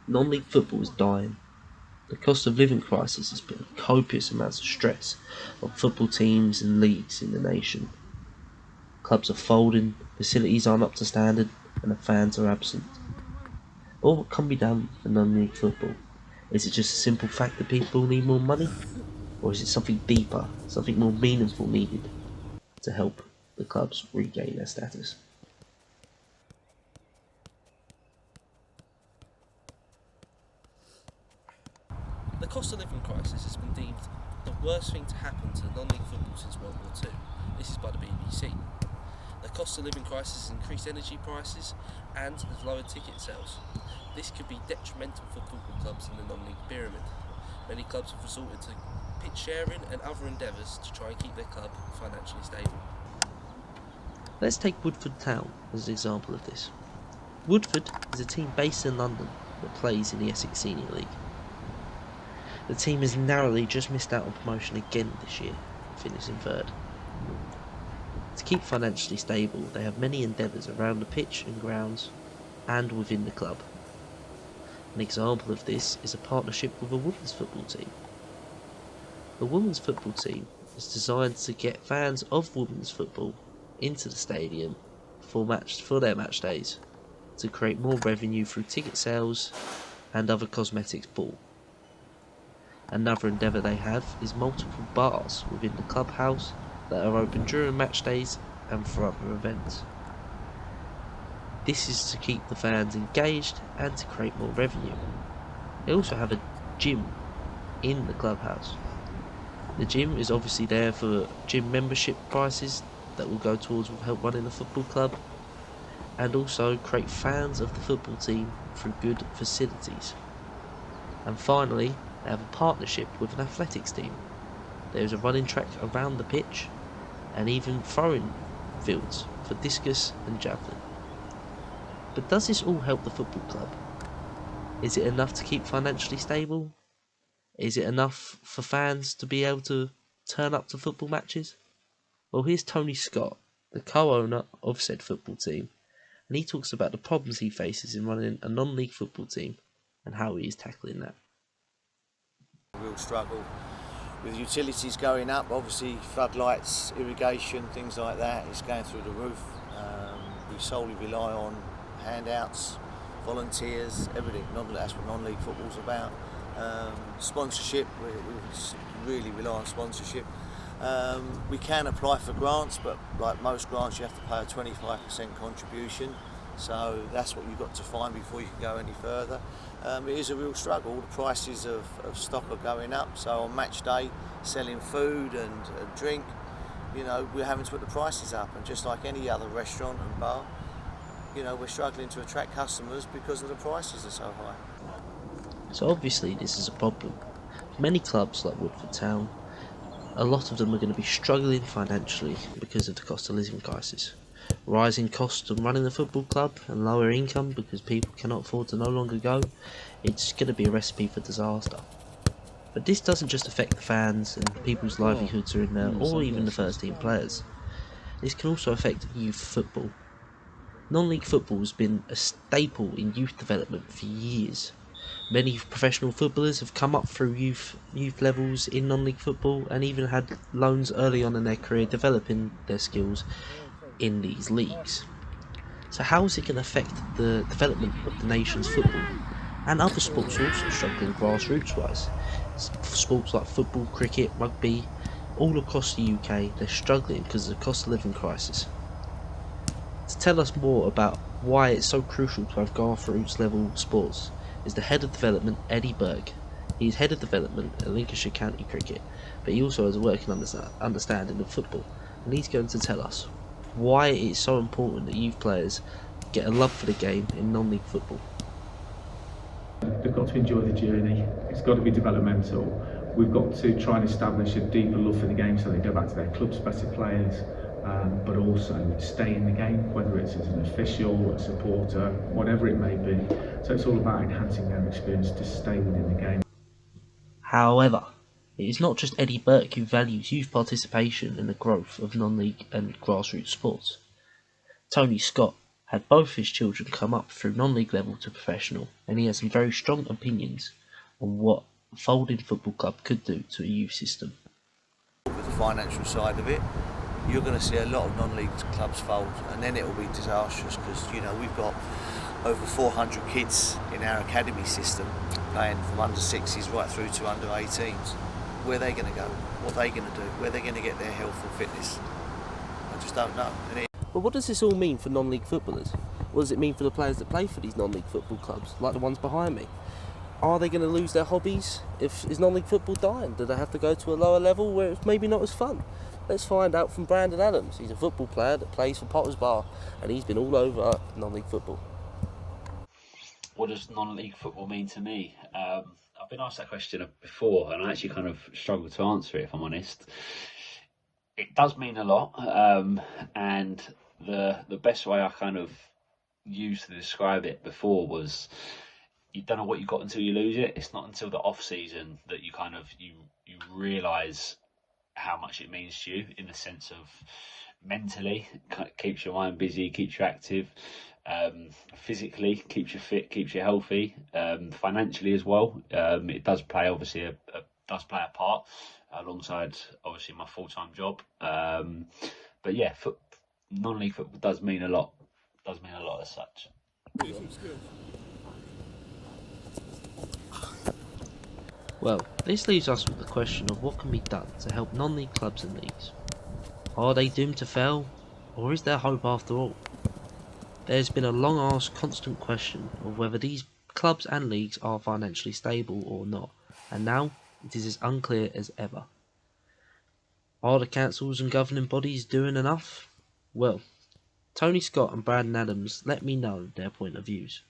Non-league football is dying. The cost of living crisis has put copious amounts of stress on football teams and leagues in the nation. Clubs are folding, facilities aren't up to standard, and the fans are absent. But what can be done for non-league football? Is it just a simple fact that people need more money? Or is it something deeper, something more meaningful needed to help the clubs regain their status? The cost of living crisis has been deemed the worst thing to happen to non-league football since World War II. This is by the BBC. The cost of living crisis has increased energy prices and has lowered ticket sales. This could be detrimental for football clubs in the non-league pyramid. Many clubs have resorted to pitch sharing and other endeavours to try and keep their club financially stable. Let's take Woodford Town as an example of this. Woodford is a team based in London that plays in the Essex Senior League. The team has narrowly just missed out on promotion again this year, finishing third. To keep financially stable, they have many endeavours around the pitch and grounds and within the club. An example of this is a partnership with a women's football team. The women's football team is designed to get fans of women's football into the stadium for their match days, to create more revenue through ticket sales and other cosmetics bought. Another endeavour they have is multiple bars within the clubhouse that are open during match days and for other events. This is to keep the fans engaged and to create more revenue. They also have a gym in the clubhouse. The gym is obviously there for gym membership prices that will go towards help running the football club, and also create fans of the football team through good facilities. And finally, they have a partnership with an athletics team. There is a running track around the pitch and even throwing fields for discus and javelin. But does this all help the football club? Is it enough to keep financially stable? Is it enough for fans to be able to turn up to football matches? Well, here's Tony Scott, the co-owner of said football team, and he talks about the problems he faces in running a non-league football team and how he is tackling that. Real struggle with utilities going up, obviously floodlights, irrigation, things like that. It's going through the roof. We solely rely on handouts, volunteers, everything. That's what non-league football's about. Sponsorship, we really rely on sponsorship. We can apply for grants, but like most grants you have to pay a 25% contribution. So that's what you've got to find before you can go any further. It is a real struggle. The prices of stock are going up. So on match day, selling food and drink, we're having to put the prices up. And just like any other restaurant and bar, we're struggling to attract customers because of the prices are so high. So obviously this is a problem. For many clubs like Woodford Town, a lot of them are going to be struggling financially because of the cost of living crisis. Rising costs of running the football club and lower income because people cannot afford to no longer go, it's going to be a recipe for disaster. But this doesn't just affect the fans and people's livelihoods are in there, or even the first team players. This can also affect youth football. Non-league football has been a staple in youth development for years. Many professional footballers have come up through youth levels in non-league football and even had loans early on in their career developing their skills in these leagues. So how is it going to affect the development of the nation's football? And other sports are also struggling grassroots wise. Sports like football, cricket, rugby, all across the UK, they're struggling because of the cost of living crisis. To tell us more about why it's so crucial to have grassroots level sports is the head of development, Eddie Burke. He's head of development at Lincolnshire County Cricket, but he also has a working understanding of football, and he's going to tell us why it's so important that youth players get a love for the game in non-league football. They've got to enjoy the journey. It's got to be developmental. We've got to try and establish a deeper love for the game so they go back to their club's better players, but also stay in the game, whether it's as an official, a supporter, whatever it may be. So it's all about enhancing their experience to stay within the game. However, it is not just Eddie Burke who values youth participation in the growth of non-league and grassroots sports. Tony Scott had both his children come up through non-league level to professional, and he has some very strong opinions on what a folding football club could do to a youth system. With the financial side of it, you're going to see a lot of non-league clubs fold, and then it will be disastrous because, you know, we've got over 400 kids in our academy system playing from under 6s right through to under 18s. Where are they going to go? What are they going to do? Where are they going to get their health and fitness? I just don't know. But what does this all mean for non-league footballers? What does it mean for the players that play for these non-league football clubs, like the ones behind me? Are they going to lose their hobbies? Is non-league football dying? Do they have to go to a lower level where it's maybe not as fun? Let's find out from Brandon Adams. He's a football player that plays for Potters Bar, and he's been all over non-league football. What does non-league football mean to me? I've been asked that question before, and I actually kind of struggle to answer it, if I'm honest. It does mean a lot, and the best way I kind of used to describe it before was, you don't know what you got until you lose it. It's not until the off season that you kind of you realise how much it means to you, in the sense of mentally, it keeps your mind busy, keeps you active, physically keeps you fit, keeps you healthy, financially as well. It does play obviously a part alongside obviously my full-time job. But yeah, non-league football does mean a lot. Does mean a lot as such. Well, this leaves us with the question of what can be done to help non-league clubs and leagues. Are they doomed to fail, or is there hope after all? There's been a long-asked constant question of whether these clubs and leagues are financially stable or not, and now it is as unclear as ever. Are the councils and governing bodies doing enough? Well, Tony Scott and Brandon Adams let me know their point of views.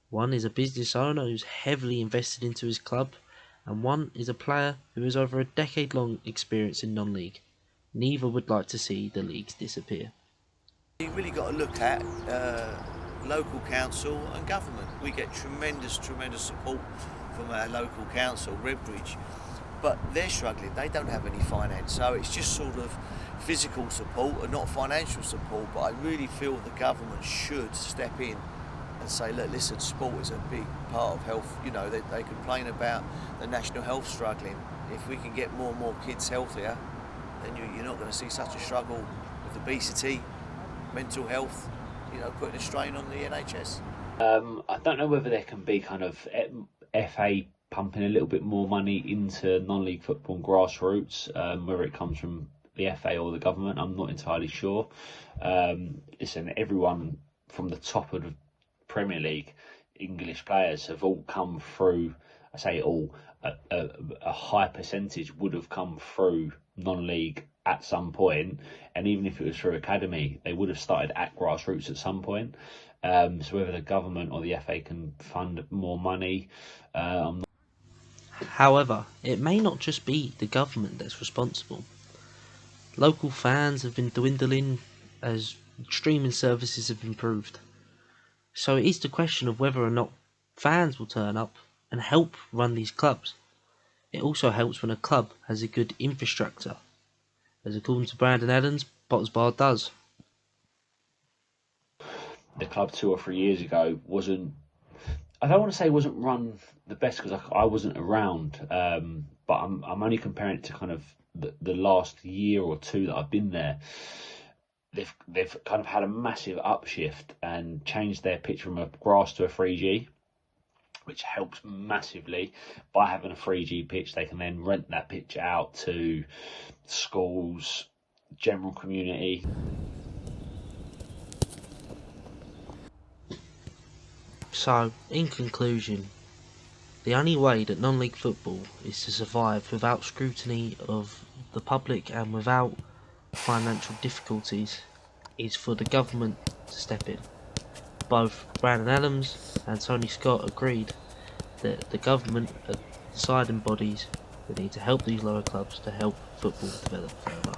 One is a business owner who's heavily invested into his club, and one is a player who has over a decade-long experience in non-league. Neither would like to see the leagues disappear. You've really got to look at local council and government. We get tremendous support from our local council, Redbridge, but they're struggling. They don't have any finance, so it's just sort of physical support and not financial support. But I really feel the government should step in and say, look, listen, sport is a big part of health. You know, they complain about the national health struggling. If we can get more and more kids healthier, then you're not going to see such a struggle with obesity, mental health, you know, putting a strain on the NHS. I don't know whether there can be kind of FA pumping a little bit more money into non-league football and grassroots, whether it comes from the FA or the government, I'm not entirely sure. Listen, everyone from the top of the Premier League, English players have all come through, I say all, a high percentage would have come through non-league at some point, and even if it was through academy, they would have started at grassroots at some point. So whether the government or the FA can fund more money, However, it may not just be the government that's responsible. Local fans have been dwindling as streaming services have improved. So it is the question of whether or not fans will turn up and help run these clubs. It also helps when a club has a good infrastructure, as according to Brandon Adams, Potters Bar does. the club 2 or 3 years ago wasn't, I don't want to say wasn't run the best because I wasn't around, but I'm only comparing it to kind of the last year or two that I've been there. They've kind of had a massive upshift and changed their pitch from a grass to a 3G, which helps massively. By having a 3G pitch, they can then rent that pitch out to schools, general community. So, in conclusion, the only way that non-league football is to survive without scrutiny of the public and without financial difficulties is for the government to step in. Both Brandon Adams and Tony Scott agreed that the government are deciding bodies that need to help these lower clubs to help football develop further.